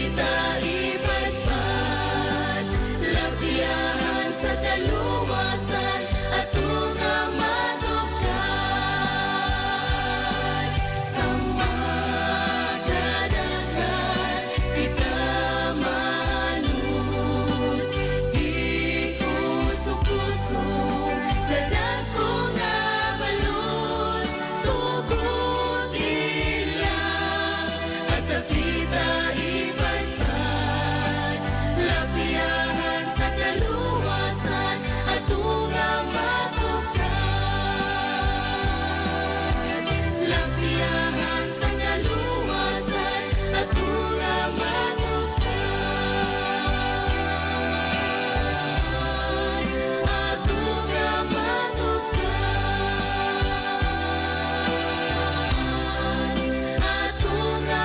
kita ipatpat, labiyahan sa kaluwasan, atong nga matupad. Sa magdadagan, kita maanod, ikusok-kusok sa dako nga balon, tugod ilang asa kita ipatpat, labiyahan sa kaluwasan, atong nga matupad. Labiyahan sa kaluwasan, atong nga matupad. Atong nga matupad. Atong nga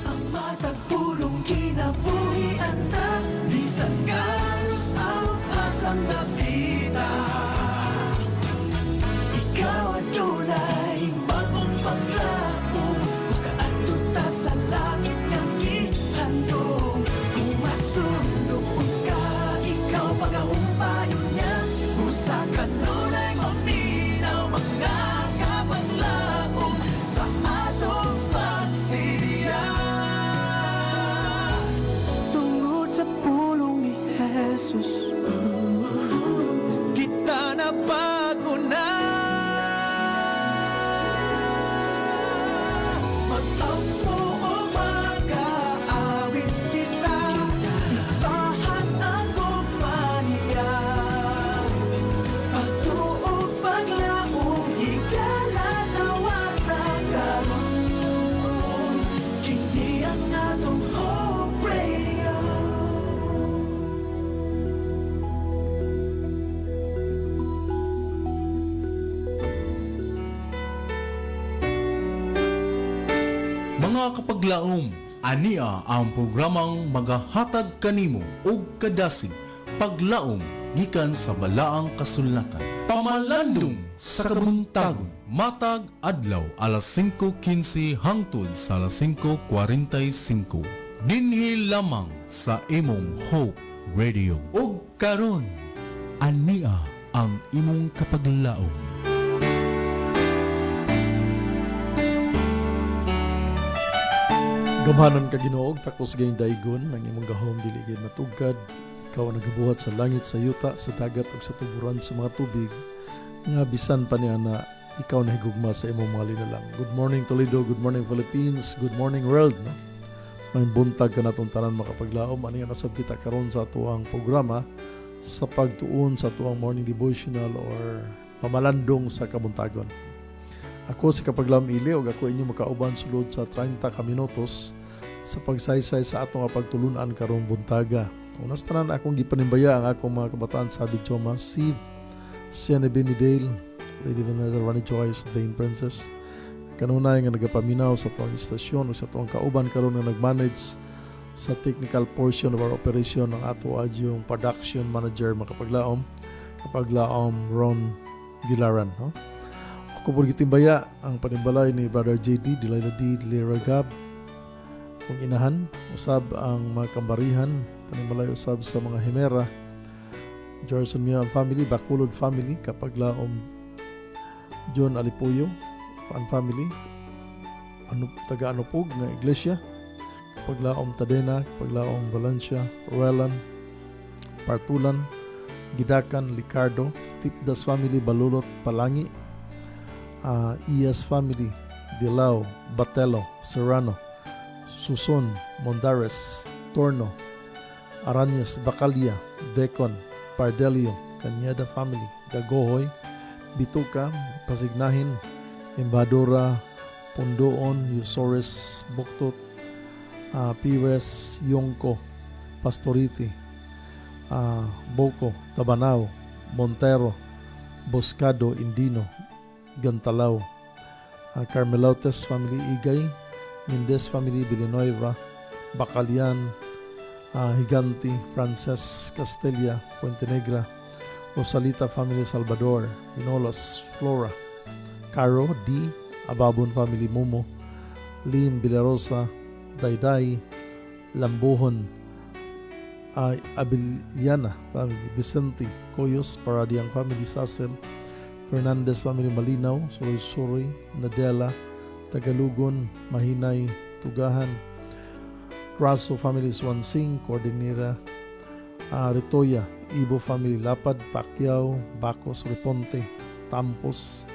Ang matagpulong kinabuhi anda, bisan kalos ang asang napita. Ikaw adunay bagong paglaong, makaadto ta sa langit nga gihandong. Kung masundok ka, ikaw pagahumpayon niya, usa ka nunay maminaw mga kabanglaong sa atong pagsiya. Tungod sa pulong ni Jesus, kita na bago na. Magtampo o mag-aawit kita, ibahan ang kumpanya. Pagtuog paglaong, higala na watagaron. Kini ang atong Hope Radio. Mga kapaglaom, ania ang programang magahatag kanimo og kadasig paglaom gikan sa balaang kasulatan. Pamalandong sa kabuntagon, matag adlaw alas 5:15 hangtod sa alas 5:45. Dinhi lamang sa imong Hope Radio. Ug karon, ania ang imong kapaglaom. Gamanon ka Ginoo, takos gayong daygon ng imong gahom dili gid matugkad. Ikaw ang nagabuhat sa langit, sa yuta, sa dagat ug sa tuburan sa mga tubig. Nga bisan pa niya na ikaw na higugma sa imong mga linalang. Good morning Toledo, good morning Philippines, good morning world. No? May buntag ka natong tanan makapaglaom. Ano nga nasab kita karon sa atuang programa sa pagtuon sa atuang morning devotional or pamalandong sa kabuntagon. Ako si Kapaglaom Ili ug ako inyo makauban sulod sa 30 ka minutos sa pagsaysay sa atong pagtulunan karong buntaga. Unas tanan akong gipanimbaya ang akong mga kabataan sa Bichoma, si Sienna Benidale, Lady Vanessa Rani Joyce, Dane Princess. Kanunay nga nagapaminaw sa tuwang istasyon o sa tuwang kauban karon nga nagmanage sa technical portion of our operation ng ato yung production manager makapaglaom, Kapaglaom Ron Gilaran. No? Ako po gitimbaya ang panimbalay ni Brother JD, Dilayla D, Lira Gab, kung inahan, usab ang mga kambarihan, panimbalay usab sa mga Himera, George and family, Bakulod family, Kapaglaom John Alipuyo, and family, taga Anupog nga iglesia, Kapaglaom Tadena, Kapaglaom Valencia, Ruelan, Partulan, Gidakan, Licardo, Tipdas family, Balulot, Palangi, Iyas family, Dilao, Batelo, Serrano, Suson, Mondares, Torno, Aranyas, Bacalya, Decon, Pardelio, Cañada family, Dagohoy, Bituca, Pasignahin, Embadura, Pondoon, Yusores, Buktot, Pires, Yongko, Pastoriti, Boco, Tabanao, Montero, Boscado, Indino, Gantalao, Carmelotes family, Igay, Mendez family, Villanueva, Bacalian, Higanti Frances Castella, Puente Negra, Rosalita Family Salvador, Minolos, Flora, Caro D, Ababon Family Momo, Lim Villarosa, Dayday, Lambuhon, Abiliana Family, Vicente, Coyos, Paradiang Family Sasel, Fernandez Family Malinaw, Suroy-Suroy, Nadela, Tagalugon, Mahinay, Tugahan, Raso Family Swansing, Cordinera, Ritoya, Ibo Family Lapad, Pacquiao, Bacos, Reponte, Tampos,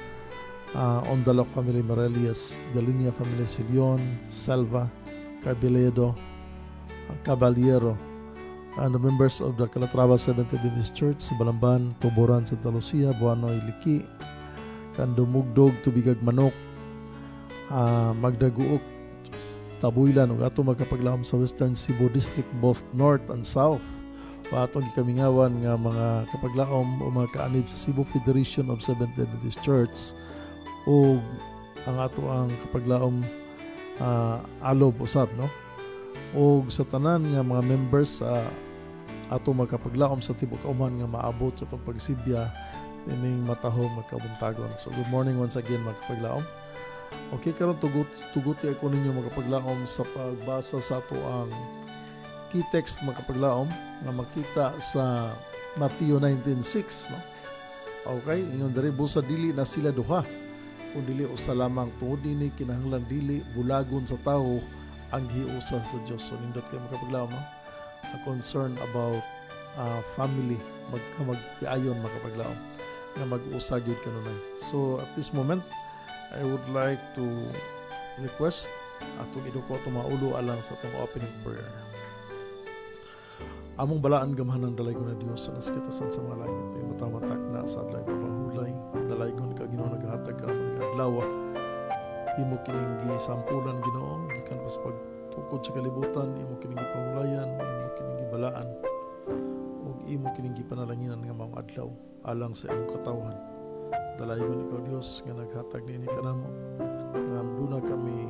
Ondaloc Family Morelias, Dalinia Family Silion, Salva, Carbiledo, Caballero, and the members of the Calatrava Seventh Adventist Church, Balamban, Tuboran, Santa Lucia, Buanoy, Liki, Kandumugdog, Tubigag Manok, Magdaguok, Tabuilan, ug ato magkapaglahom sa Western Cebu District, both North and South. Atong gikamingawan nga mga kapaglahom o mga kaanib sa Cebu Federation of Seventh Adventist Church o ang ato ang kapaglahom alob usab, no? O sa tanan nga mga members sa ato magkapaglahom sa Tibuok Kauman nga maabot sa itong pagsibya ining matahong magkabuntagon. So good morning once again mga kapaglahom. Okay, karon tuguti ako ninyo magkapaglaom sa pagbasa sa ato ang key text magkapaglaom nga makita sa Mateo 19:6, no? Okay, ingon diri busa dili na sila duha kun dili usa lamang, tungod dinhi kinahanglan dili bulagon sa tawo ang giusa sa Dios. So nindot kay magkapaglaom, no? A concern about family magtiayon makapaglaom nga mag-usa gyud kanunay. So at this moment I would like to request atong iduko itong maulo alang sa itong opening prayer. Among balaan gamahan ng dalaygon na Diyos sa nasikitasan sa mga langit. May matamatak na sa adlay mabahulay. Dalaygon ka Ginoo naghatag ka naman ng adlaw. Imo kining sampulan Ginoo. Gikan pas pagtukod sa kalibutan. Imo kining pahulayan. Imo kining balaan. O imo kining panalanginan nga mga adlaw. Alang sa imong katawan. Dalaygon ikaw Diyos nga naghatag nini kanamo nga duna kami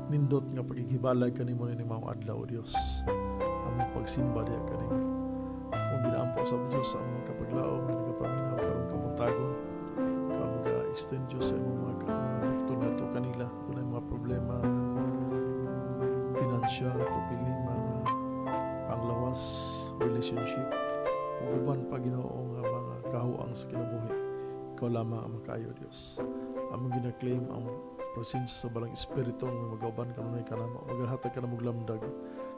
nindot nga paghihibalay kanimo nini mga adlaw Diyos, among pagsimba diha kanimo kung ginaampo sa Diyos sa among kapaglaom nga nagapaminaw karong kabuntagon ka mag-extend Diyos sa imong mga bukton nato kanila dunay mga problema financial, pupili mga panglawas, relationship uban pa Ginoo nga mga kahuang sa kinabuhi. Ikaw lamang ang makayo Diyos. Among gina-claim ang presensya sa balang espiritu nga mag-auban kanunay kanamo, maghatag kanamo lamdag.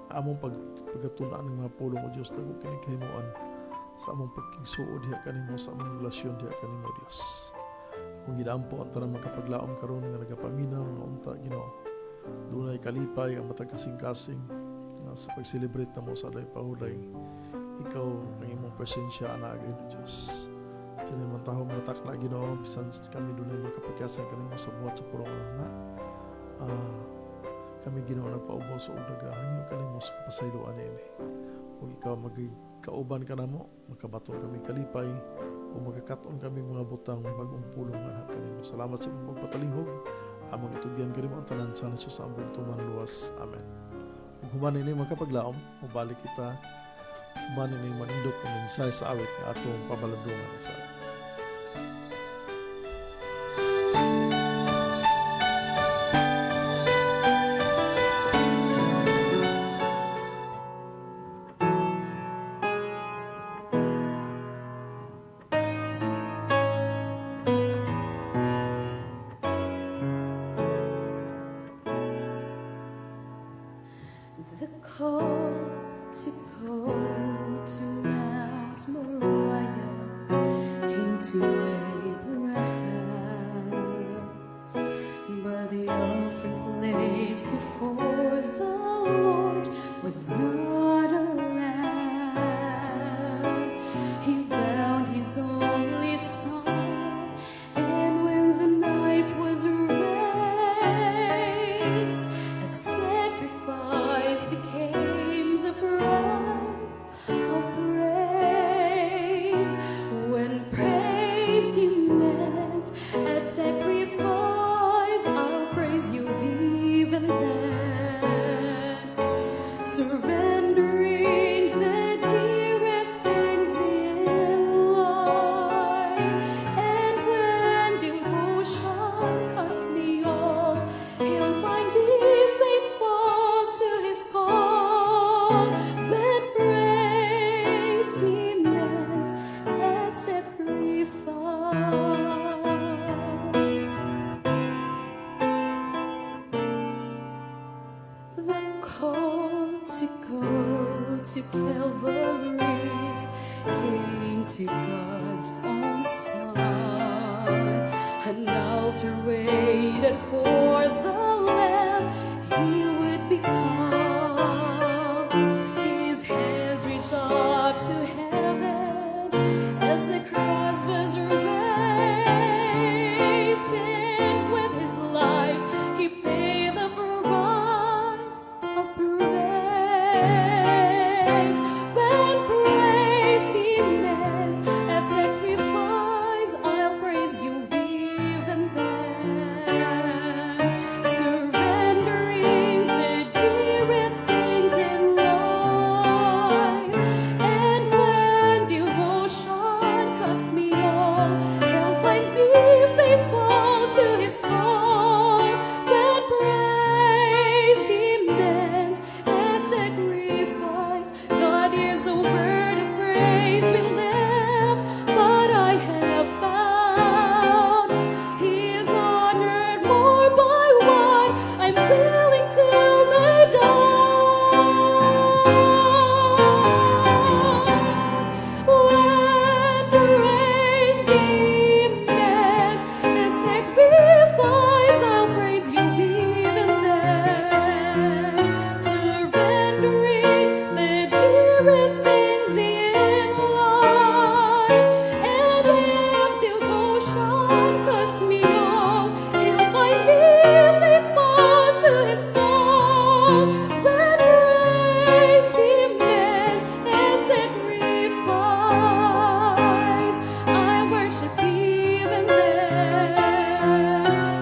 Among pagkatunaan ng mga pulong o Diyos tago kini kahimuan sa among pagkigsuod diha kanimo sa among relasyon diha kanimo Diyos. Kung ginaampo ang tanang magkapaglaom karon nga nagapaminaw nga unta Ginoo. Dunay kalipay ang matag kasing-kasing sa pag-celebrate namo sa adlay pahulay. Ikaw ang imong presensya ana gyud Diyos. Sa mga tahong matak na Ginoo, bisan kami dunay makapagkasan kanimo sa buhat sa purong na kami Ginoo nagpaubos o nagahangyo kanimo sa kapasayloan ini. Kung ikaw magkauban ka namo, makabaton kami kalipay o magkakaton kami mga butang bagong pulong manhap kanimo. Salamat sa imong pagpatalinghog. Among itugyan kanimo ang tanan sa Hesus ang bugtuman luwas. Amen. Kung human ini magkapaglaom, mabalik kita human ini manindot ang mensahe sa awit nga atong pabalandungan sa The call to go to Mount Moriah came to Abraham, but the offering placed before the Lord was not a lamb. He bound his only son, and when the knife was raised, a sacrifice became Calvary came to God's own Son, an altar waited for the Lamb He would become. His hands reached up to heaven as the cross was raised, and with His life He paid the price of praise. When praise demands a sacrifice, I'll praise You even then, surrendering the dearest things in life. And when devotion cost me all, He'll find me faithful to His call. When praise demands a sacrifice, God hears a word of praise we left, but I have found He is honored more by what I'm willing to lay down. When praise demands a sacrifice, I'll praise You even then, surrendering the dearest things in life. And if devotion cost me all, He'll find me faithful to His call. When praise demands a sacrifice, I worship even then,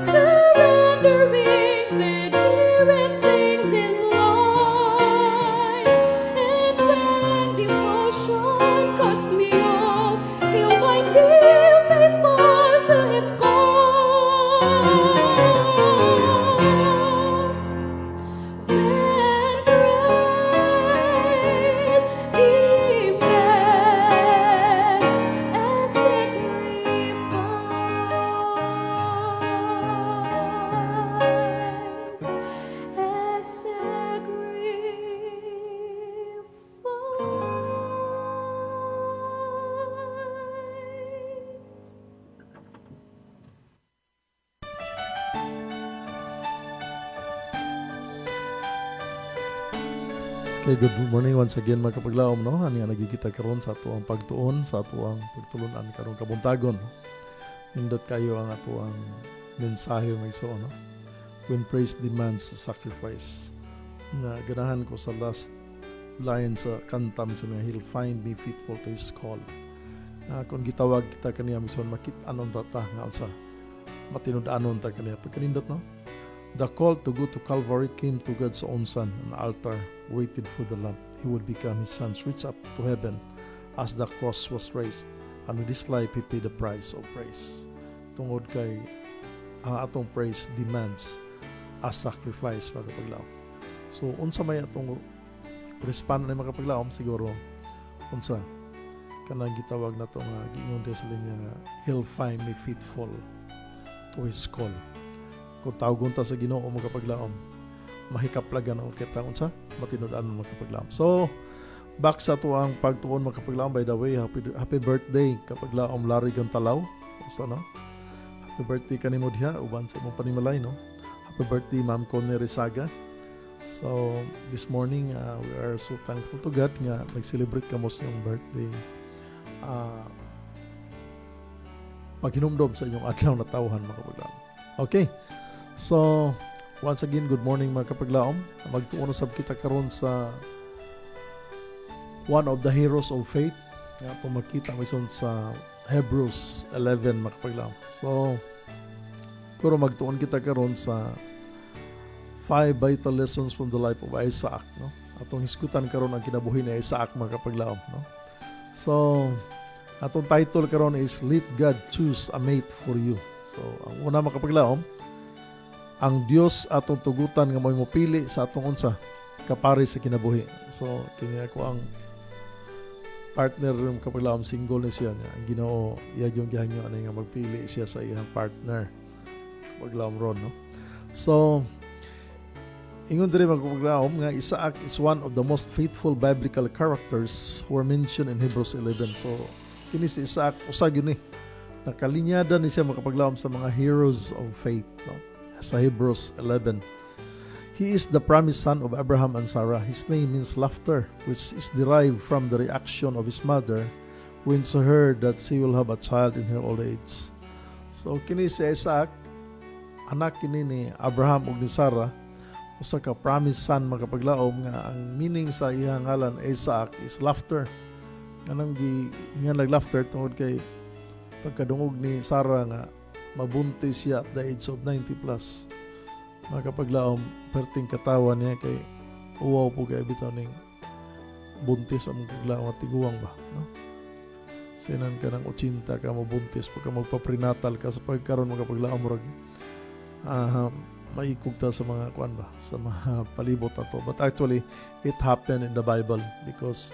surrendering the dearest things in life. And when devotion cost me all, He'll find me faithful to His call. When praise demands a Okay, good morning once again mga kapaglaom, no? Ani nga nagkikita karon sa ato ang pagtuon, sa ato ang pagtulunan karon kabuntagon. Nindot kayo ang ato ang mensahe may so, no? When praise demands a sacrifice. Na ganahan ko sa last line sa kanta miso nga, He'll find me faithful to His call. Kung gitawag kita kaniya miso makit-anon tata nga sa matinud-anon ta kaniya pagkanindot, no? The call to go to Calvary came to God's own Son. An altar waited for the Lamb. He would become His Son's reach up to heaven as the cross was raised. And with His life, He paid the price of praise. Tungod kay ang atong praise demands a sacrifice, mga kapaglaom. So, unsa may atong respond na mga kapaglaom, siguro, unsa, kanang gitawag na itong giingon din sa linya nga, He'll find me faithful to His call. Kung tawgon ta sa Ginoo mga kapaglaom, mahikaplagan ang kita unsa matinud-anon mga kapaglaom. So back sa to ang pagtuon mga kapaglaom, by the way, happy birthday kapaglaom Larry Gontalaw. Unsa no? Happy birthday kanimo diha uban sa imong panimalay, no? Happy birthday Ma'am Connie Rizaga. So this morning we are so thankful to God nga nag-celebrate kamo sa iyong birthday. Paghinumdom sa inyong adlaw na tawhan mga kapaglaom. Okay. So, once again, good morning mga kapaglaom. Magtuon sab kita karon sa one of the heroes of faith. Nga itong makita mayson sa Hebrews 11 mga kapaglaom. So, kuro magtuon kita karon sa 5 vital lessons from the life of Isaac. No? Atong hisgutan karon ang kinabuhi ni Isaac mga kapaglaom. No? So, atong title karon is Let God Choose a Mate for You. So, ang una mga kapaglaom, ang Dios atong tugutan nga may mopili sa atong unsa kapari sa kinabuhi. So kini ako ang partner ng kapaglaom, single ni siya nga. Ang Ginoo iya yung gihanyo ani nga magpili siya sa iyang partner. Kapaglaom ron, no? So ingon diri magpaglaom nga Isaac is one of the most faithful biblical characters who are mentioned in Hebrews 11. So kini si Isaac usag yun nakalinyada ni siya makapaglaom sa mga heroes of faith, no? Sa Hebrews 11. He is the promised son of Abraham and Sarah. His name means laughter, which is derived from the reaction of his mother when she heard that she will have a child in her old age. So kini si Isaac, anak kini ni Abraham ug ni Sarah, usa ka promised son makapaglaom nga ang meaning sa iyang ngalan Isaac is laughter. Kanang nga nag-laughter tungod kay pagkadungog ni Sarah nga mabuntis siya at the age of 90 plus. Makapaglaom perting katawan niya kay uwaw po kay bitaw ning buntis ang paglaom at tiguang ba, no? Sinan ka ng 80 ka mabuntis pagka magpa-prenatal ka sa pagkaroon makapaglaom murag maikog ta sa mga kuan ba, sa mga palibot ato. But actually it happened in the Bible because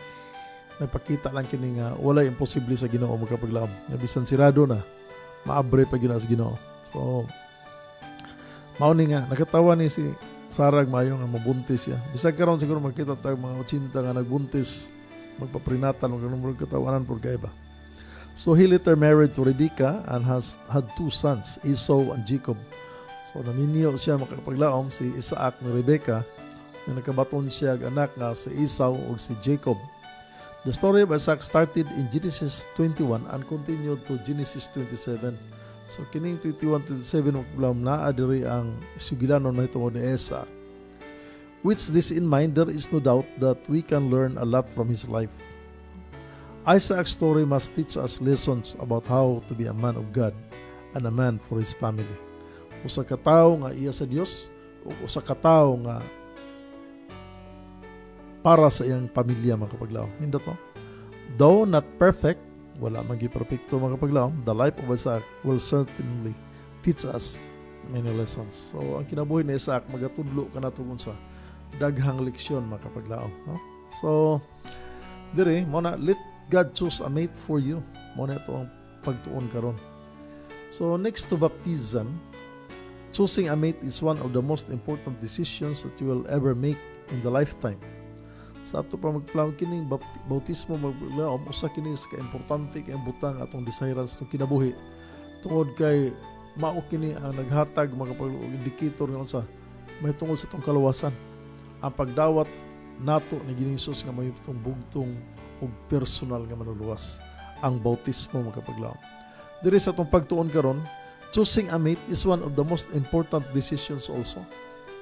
nagpakita lang kini nga wala imposible sa Ginoo magkapaglaom. Bisan sirado na maabre pa gina sa Ginoo. So mao ni nga nakatawa ni si Sarah mayo nga mabuntis siya. Bisag karon siguro makita tag mga 80 nga nagbuntis magpa-prenatal magkanumrog katawanan por kay ba. So he later married to Rebecca and has had 2 sons, Esau and Jacob. So naminyo siya makapaglaom si Isaac ni Rebecca na nakabaton siya ang anak nga si Esau ug si Jacob. The story of Isaac started in Genesis 21 and continued to Genesis 27. So kining 21-27 makapaglaom naa diri ang sugilanon mahitungod ni Isaac. With this in mind, there is no doubt that we can learn a lot from his life. Isaac's story must teach us lessons about how to be a man of God and a man for his family. Usa ka tawo nga iya sa Dios o usa ka tawo nga para sa iyang pamilya makapaglaom. Hindot no? Though not perfect, wala man gi perfecto makapaglaom, the life of Isaac will certainly teach us many lessons. So ang kinabuhi ni Isaac magatudlo kanato sa daghang leksyon makapaglaom, no? So dire mo na let God choose a mate for you. Mo na ito ang pagtuon karon. So next to baptism, choosing a mate is one of the most important decisions that you will ever make in the lifetime. Sa ato pa magplaw kining bautismo magplaw usa kini ka importante kay butang atong desires tong kinabuhi. Tungod kay mao kini ang naghatag makapagluog indicator nga unsa may tungod sa tong kaluwasan. Ang pagdawat nato ni Ginoong Hesus nga may itong bugtong ug personal nga manuluwas ang bautismo makapaglaom. Diri sa atong pagtuon karon, choosing a mate is one of the most important decisions also.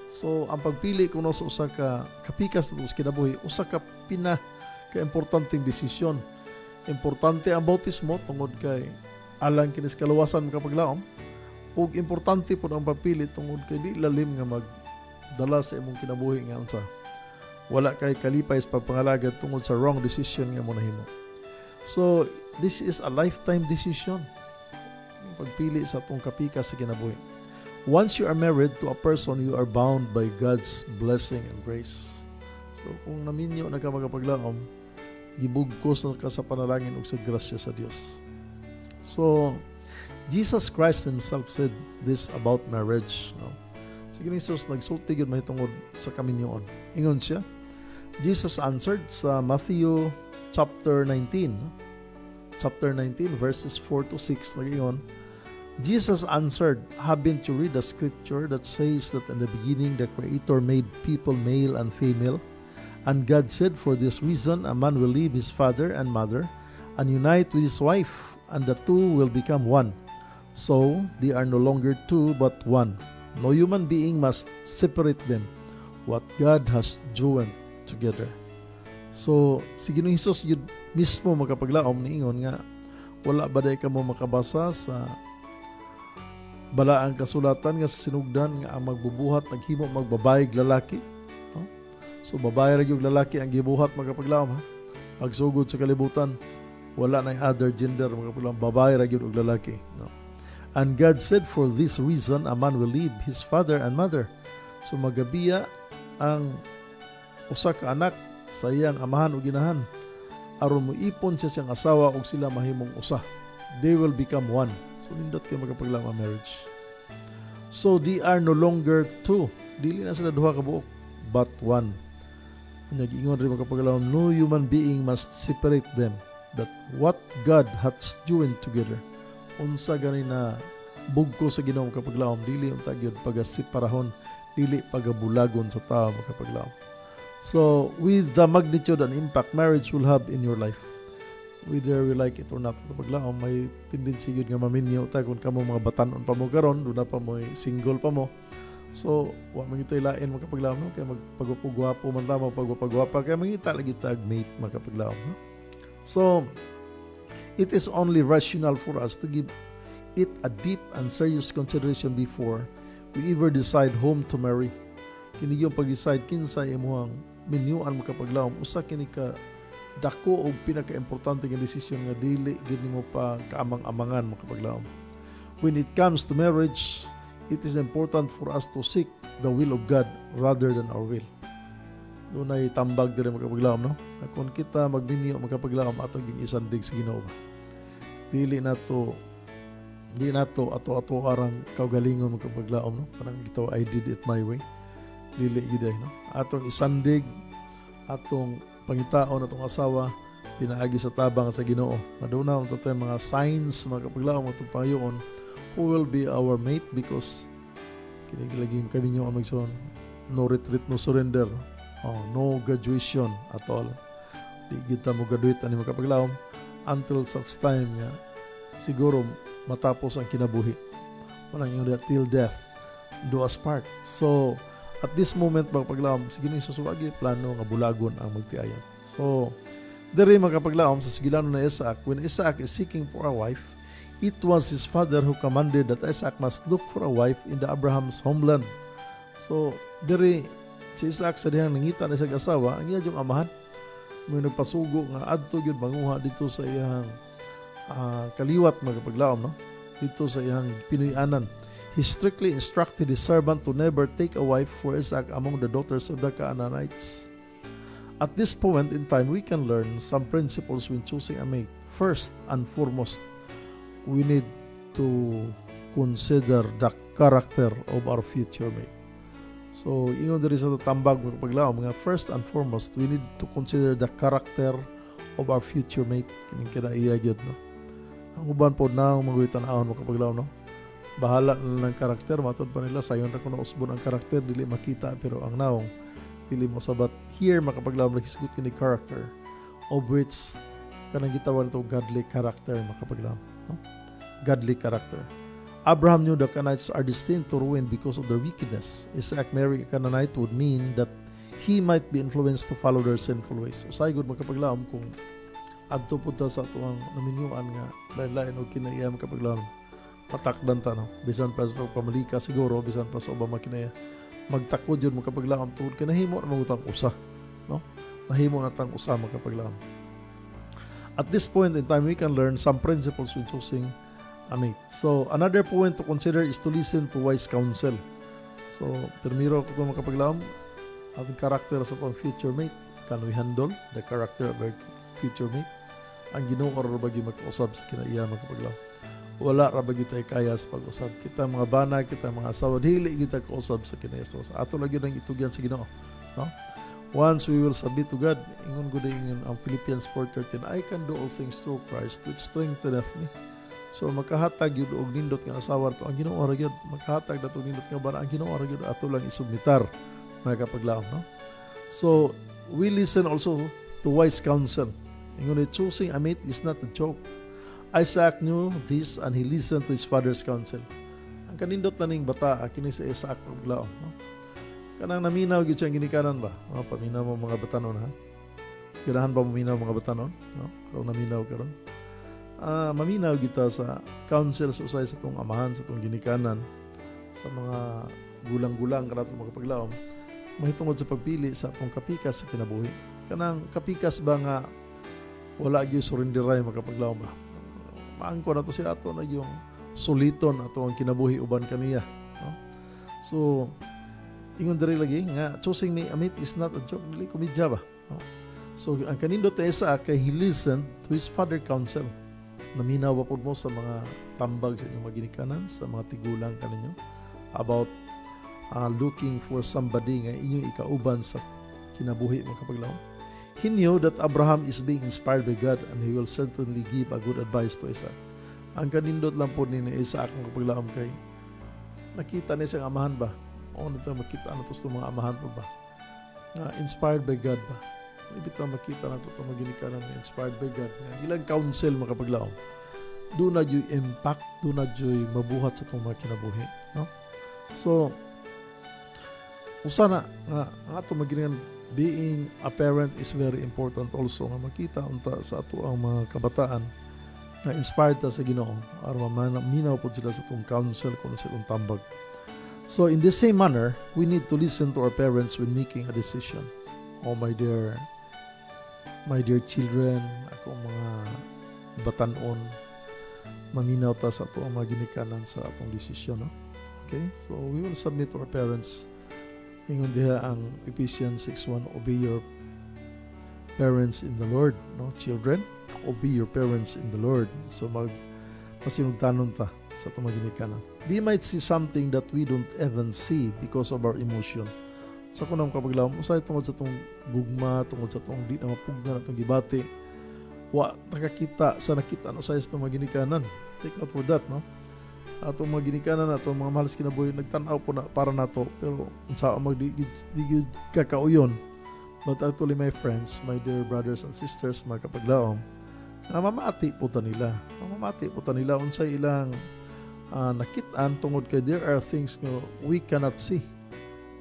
So ang pagpili kuno sa usa ka kapikas sa kinabuhi, usa ka importanteng desisyon. Importante ang bautismo tungod kay alang kini sa kaluwasan makapaglaom ug importante pud ang pagpili tungod kay di lalim nga magdala sa imong kinabuhi nga unsa wala kay kalipay sa pagpangalagad tungod sa wrong decision nga mo nahimo. So this is a lifetime decision. Pagpili sa atong kapikas sa kinabuhi. Once you are married to a person, you are bound by God's blessing and grace. So kung naminyo na ka magapaglaom, gibugkos na ka sa panalangin ug sa grasya sa Dios. So Jesus Christ himself said this about marriage, no? Si Jesus nagsulti gyud mahitungod sa kaminyoon. Ingon siya, Jesus answered sa Matthew chapter 19 verses 4 to 6 nagingon, Jesus answered, haven't you read the scripture that says that in the beginning the Creator made people male and female? And God said, for this reason a man will leave his father and mother and unite with his wife, and the two will become one. So they are no longer two but one. No human being must separate them. What God has joined together. So si Ginoong Hesus yun mismo makapaglaom niingon nga wala ba day ka mo makabasa sa balaang kasulatan nga sa sinugdan nga ang magbubuhat naghimo magbabayeg lalaki, no? So babae ra gyud lalaki ang gibuhat magapaglaom, ha? Pagsugod sa kalibutan wala na other gender magapaglaom, babae ra gyud og lalaki, no? And God said, for this reason a man will leave his father and mother. So magabiya ang usa ka anak sa iyang amahan o ginahan aron mo ipon siya siyang asawa ug sila mahimong usa. They will become one. So nindot kay magapaglaom ang marriage. So they are no longer two. Dili na sila duha ka buok. but one. Nag-ingon rin mga kapaglaom, no human being must separate them, that what God hath joined together. Unsa gani na bugko sa Ginoo mga kapaglaom, dili unta gyud pagaseparahon, dili pagabulagon sa tao mga kapaglaom. So with the magnitude and impact marriage will have in your life, whether we like it or not, kapaglaom, may tendency yun nga maminyo tayo kung kamo mga batanon pa mo karon, doon na pa mo single pa mo. So wa mangita lain mga kapaglaom, no? Kaya magpagwapagwapo man tama, pagwapagwapa kaya mangita lagi tag mate mga kapaglaom, no? So it is only rational for us to give it a deep and serious consideration before we ever decide whom to marry. Kini yung pag-decide kinsa imuhang minyuan mga kapaglaom, usa kini ka dako og pinaka-importante nga desisyon nga dili gid nimo pa kaamang-amangan mga kapaglaom. When it comes to marriage, it is important for us to seek the will of God rather than our will. Doon ay tambag dire mga kapaglaom, no? Kung kita magminyo mga kapaglaom ato ging isandig sa Ginoo. Dili nato ato arang kaugalingon mga kapaglaom, no? Parang gitaw I did it my way. Dili gid no? Atong isandig atong pangitaon atong asawa pinaagi sa tabang sa Ginoo. Maduna unta tay mga signs mga kapaglaom atong payoon who will be our mate, because kinigilagim kami nyo ang magson no retreat, no surrender, no graduation at all. Di kita mo graduate ani mga kapaglaom until such time nga siguro matapos ang kinabuhi. Walang yung till death do us part. So at this moment mga kapaglaom, sige nang sasuwagi plano nga bulagon ang magtiayon. So diri mga kapaglaom sa sugilano na Isaac, when Isaac is seeking for a wife, it was his father who commanded that Isaac must look for a wife in the Abraham's homeland. So diri si Isaac sa dihang nangita na sa asawa, ang iya yung amahan may nagpasugo nga adto gyud manguha dito sa iyang kaliwat mga kapaglaom, no? Dito sa iyang Pinoyanan. He strictly instructed his servant to never take a wife for Isaac among the daughters of the Canaanites. At this point in time, we can learn some principles when choosing a mate. First and foremost, we need to consider the character of our future mate. So, ingon diri sa tambag mga kapaglaom, mga first and foremost, we need to consider the character of our future mate. Kining kinaiya gyud, no? Ang uban po na magawitan ahon mga kapaglaom, no? Bahala na ng karakter, matod pa nila sayon ra kuno usbon ang karakter dili makita, pero ang naong dili mo sabat. Here makapaglaom nagisgot kini character, of which kanang gitawan to godly character makapaglaom, no? Godly character. Abraham knew the Canaanites are destined to ruin because of their wickedness. Isaac marrying a Canaanite would mean that he might be influenced to follow their sinful ways. So saygod makapaglaom kung adto punta sa tuang naminyuan nga lain-lain og kinaiya makapaglaom, patakdan ta, no? Bisan pa sa pamalika siguro, bisan pa sa ubang makinaya, magtakod yun makapaglaom tungod kay nahimo na magutang usa, no? Nahimo na tang usa makapaglaom. At this point in time, we can learn some principles when choosing a mate. So another point to consider is to listen to wise counsel. So permiro ko ito makapaglaom ating karakter sa itong future mate. Can we handle the character of our future mate? Ang Ginoo ra bagi mag-usab sa kinaiya makapaglaom. Wala ra bagi tay kaya sa pag-usab. Kita mga bana, kita mga asawa, dili kita kausab sa kinaiya. So ato lagi nang itugyan sa Ginoo, no? Once we will submit to God, ingon gud ingon ang Philippians 4:13, I can do all things through Christ which strengtheneth me. So makahatag yun og nindot nga asawa to ang Ginoo ra gyud, makahatag dato nindot nga bana ang Ginoo ra gyud, ato lang isubmitar mga kapaglaom, no? So we listen also to wise counsel. Ingon choosing a mate is not a joke. Isaac knew this and he listened to his father's counsel. Ang kanindot na ning bata kini sa Isaac kapaglaom, no? Kanang naminaw gyud siya ginikanan ba? Paminaw mo mga batanon, ha? Ganahan ba maminaw mga batanon, no? Karon naminaw karon. Maminaw kita sa counsel sa usay sa tong amahan, sa tong ginikanan, sa mga gulang-gulang kanato makapaglaom, mahitungod sa pagpili sa atong kapikas sa kinabuhi. Kanang kapikas ba nga wala gyud surindiray makapaglaom ba? Maangko na to siya ato na yung suliton ato ang kinabuhi uban kaniya, no? So ingon diri lagi nga choosing me a mate is not a joke, dili komedya ba, no? So ang kanindot sa kay he listened to his father counsel. Naminaw ba po mo sa mga tambag sa inyong maginikanan, sa mga tigulang kaninyo about looking for somebody nga inyong ikauban sa kinabuhi mga kapaglaom. He knew that Abraham is being inspired by God and he will certainly give a good advice to Isaac. Ang kanindot lang po ni Isaac mga kapaglaom kay nakita niya siyang amahan ba? O nito makita na ito mga amahan po ba? Na inspired by God ba? Ibig na makita na ito maginikaran na inspired by God. Ilang counsel mga kapaglaom. Do na yung impact, do na yung mabuhat sa itong mga kinabuhi. No? So, usana nga ato maginingan being a parent is very important also nga makita unta sa ato ang mga kabataan na inspired ta sa Ginoo aron minaw po sila sa itong counsel kuno sa itong tambag. So in the same manner, we need to listen to our parents when making a decision. Oh my dear children, akong mga batanon, maminaw ta sa ato ang mga ginikanan sa atong desisyon. No? Okay? So we will submit to our parents. Ingon diha ang Ephesians 6:1, obey your parents in the Lord, no? Children, obey your parents in the Lord. So masinugtanon ta sa itong mga ginikanan. They might see something that we don't even see because of our emotion. Sa kunang kapaglaom, usay tungod sa itong gugma, tungod sa itong di na mapugna, itong gibati, nakakita sa nakita no sa itong mga ginikanan. Take note for that, no? Atong mga ginikanan na itong mga mahalas kinabuhi, nagtanaw po na para nato, pero sa magdigid kakauyon. But actually, my friends, my dear brothers and sisters, mga kapaglaom, mamamati po ta nila. Mamamati po ta nila unsay ilang nakitaan tungod kay there are things nga we cannot see.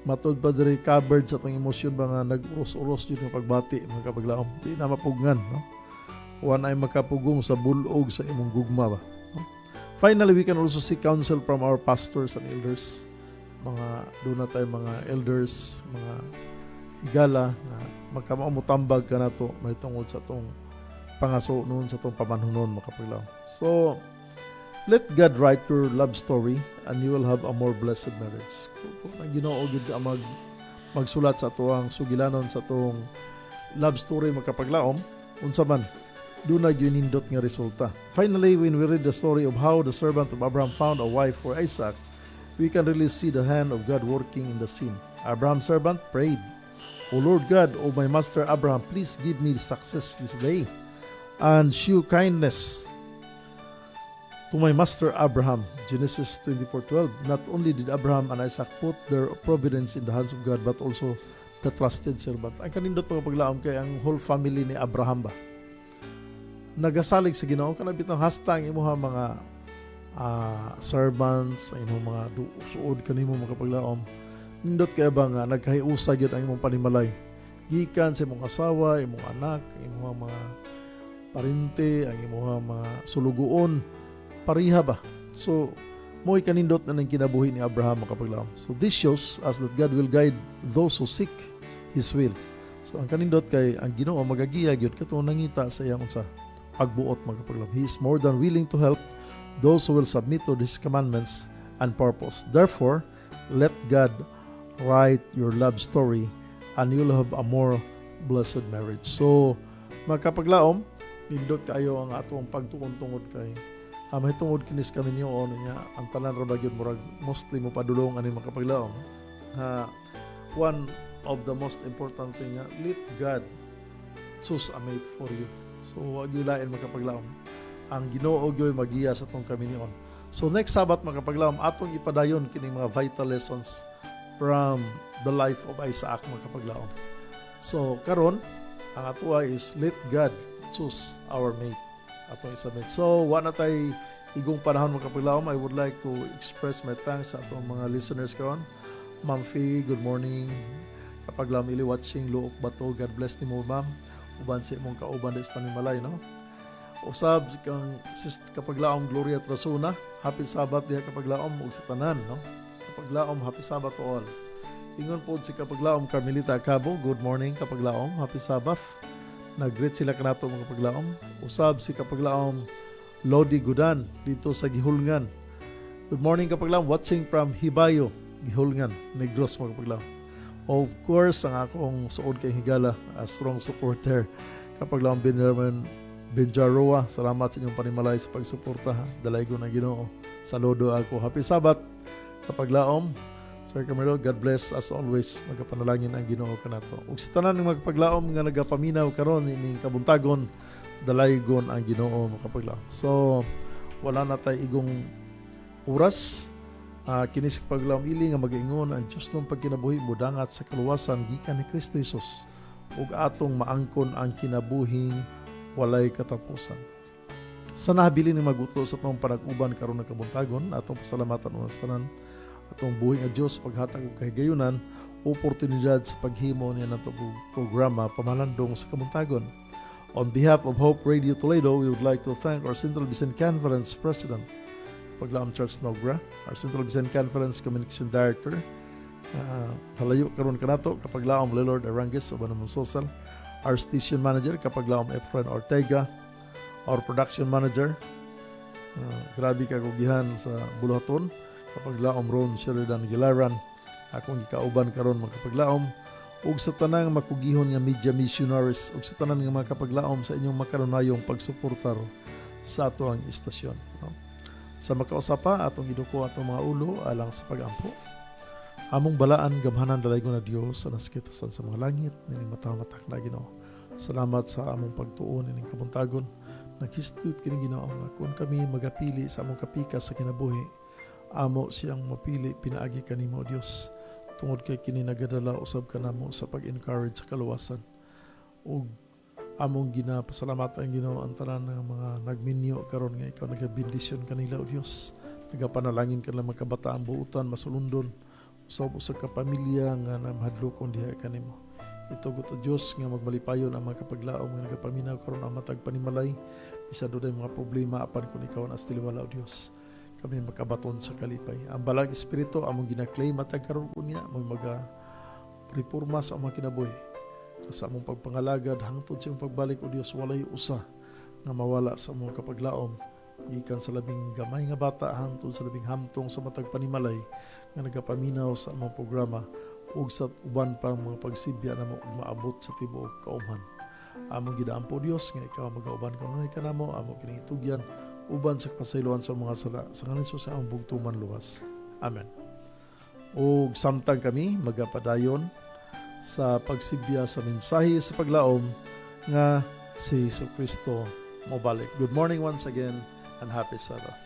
Matod pa diri covered sa itong emosyon ba nga nag-uros-uros yun yung pagbati, mga kapaglaom. Di na mapugnan, no? Wan ay makapugong sa bulog sa imong gugma ba. Finally, we can also seek counsel from our pastors and elders. Doon na tayo mga elders, mga higala, na magkamamutambag ka na ito, may tungod sa itong pangaso noon, sa itong pamanunon, mga kapaglaw. So, let God write your love story and you will have a more blessed marriage. Kung ang Ginoo gid ka magsulat sa itong sugilanon, sa itong love story, mga kapaglaom, unsa man, do na yun nindot nga resulta. Finally, when we read the story of how the servant of Abraham found a wife for Isaac, we can really see the hand of God working in the scene. Abraham's servant prayed, O Lord God, O my master Abraham, please give me success this day and show kindness to my master Abraham. Genesis 24:12. Not only did Abraham and Isaac put their providence in the hands of God, but also the trusted servant. Ang kanindot mga paglaom kay ang whole family ni Abraham ba? Nagasalig sa Ginoo kana bitang hasta ang imuha mga servants, ang imong mga suod kanimo mga kapaglaom. Nindot kay ba nga nagkahiusa gyud ang imong panimalay gikan sa imong asawa, imong anak, imong mga parente, ang imong mga sulugoon, pariha ba. So mo'y kanindot na ng kinabuhi ni Abraham mga kapaglaom. So this shows us that God will guide those who seek His will. So ang kanindot kay ang Ginoo magagiya gyud katong nangita sa iyang unsa pagbuot mga kapaglaom. He is more than willing to help those who will submit to His commandments and purpose. Therefore, let God write your love story and you'll have a more blessed marriage. So, mga kapaglaom, nindot kayo ang atong pagtuon-tungod kay may tungod kinis kami niyo niya ang tanan ra bagyon murag mostly mo padulong ani mga kapaglaom. One of the most important thing let God choose a mate for you. So, wag yung lain magkapaglaom. Ang Ginoo gyoy magiya sa itong kami niyon. So, next Sabat magkapaglaom, atong ipadayon kining mga vital lessons from the life of Isaac magkapaglaom. So, karon ang atuwa is let God choose our mate. Atong isabit. So, wala tay igong panahon magkapaglaom. I would like to express my thanks sa atong mga listeners karon. Ma'am Fee, good morning. Kapaglaom ili watching Luok Bato. God bless ni mo, ma'am. Uban sa imong kauban des panimalay, no? Usab kang kapaglaom Gloria Trasuna, happy Sabat diha kapaglaom ug sa tanan, no? Kapaglaom happy Sabat to all. Ingon pod si kapaglaom Carmelita Cabo, good morning kapaglaom, happy Sabbath. Nag-greet sila kanato mga kapaglaom. Usab si kapaglaom Lodi Gudan dito sa Gihulngan. Good morning kapaglaom, watching from Hibayo, Gihulngan, Negros mga kapaglaom. Of course, ang akong suod kay higala, a strong supporter. Kapag lang Benjaroa, salamat sa inyong panimalay sa pagsuporta. Dalay ko na Ginoo. Saludo ako. Happy Sabat. Kapag laom. Sir Camilo, God bless as always. Magapanalangin ang Ginoo kanato. Ug sa tanan ng magpaglaom nga nagapaminaw karon ining kabuntagon, dalaygon ang Ginoo makapaglaom. So wala na tay igong oras. Kini sa paglaom ili nga mag-ingon ang Dios ng pagkinabuhi mudangat sa kaluwasan gikan ni Kristo Jesus ug atong maangkon ang kinabuhing walay katapusan. Sa nahabilin ni magutlo sa atong panag-uban karon nga kabuntagon, atong pasalamatan sa tanan atong buhing a Dios paghatag og kahigayunan, oportunidad sa paghimo niya nato programa pamalandong sa kabuntagon. On behalf of Hope Radio Toledo, we would like to thank our Central Vision Conference President, Paglaom Church Nogra, our Central Vision Conference Communication Director, halayo karon kanato Kapaglaom Lord Arangues o Banamon Social, our Station Manager Kapaglaom Efren Ortega, our Production Manager, grabe kagugihan sa Bulaton, Kapaglaom Ron Sheridan Gilaran, akong ikauban karon mga kapaglaom, ug sa tanang makugihon nga media missionaries, ug sa tanan nga mga kapaglaom sa inyong makanunayong pagsuportar sa ato ang istasyon. No? Sa makausapa, atong iduko atong mga ulo alang sa pagampo. Among balaan, gamhanan dalaygon na Dios sa naskitasan sa mga langit, nining matamatak na Ginoo. Salamat sa among pagtuon ining kabuntagon. Naghistut kini Ginoo nga kung kami magapili sa among kapikas sa kinabuhi, amo siyang mapili pinaagi kanimo Dios tungod kay kini nagadala usab kanamo sa pag-encourage sa kaluwasan ug among ginapasalamatan Ginoo ang tanan ng mga nagminyo karon nga ikaw nagabendisyon kanila o Dios, nagapanalangin kanila mga kabataang buutan masulundon usab usa ka pamilya nga namahadlokon diha kanimo. Itugot o Dios nga magmalipayon ang mga kapaglaom nga nagapaminaw karon ang matag panimalay bisan dunay mga problema apan kun ikaw na tiliwala o Dios, kami makabaton sa kalipay. Ang balang espiritu among gina-claim matag karon unya mo reforma sa among kinabuhi. Sa among pagpangalagad hangtod sa imong pagbalik o Dios, walay usa nga mawala sa among kapaglaom gikan sa labing gamay nga bata hangtod sa labing hamtong sa matag panimalay nga nagapaminaw sa among programa ug sa uban pang mga pagsibya na maabot sa tibuok kaumhan. Among gidaampo Dios nga ikaw magauban kanunay kanamo, among kinahitugyan uban sa pasayloan sa mga sala sa ngalan sa ang bugtuman luwas. Amen. Ug samtang kami magapadayon sa pagsibya sa mensahe sa paglaom nga si Jesucristo mobalik. Good morning once again and happy Sabbath.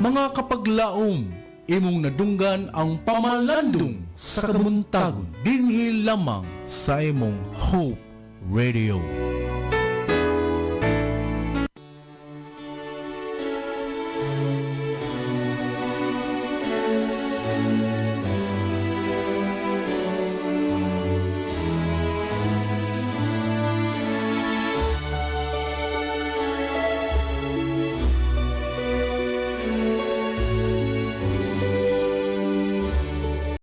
Mga kapaglaom, imong nadunggan ang pamalandong sa kabuntagon dinhi lamang sa imong Hope Radio.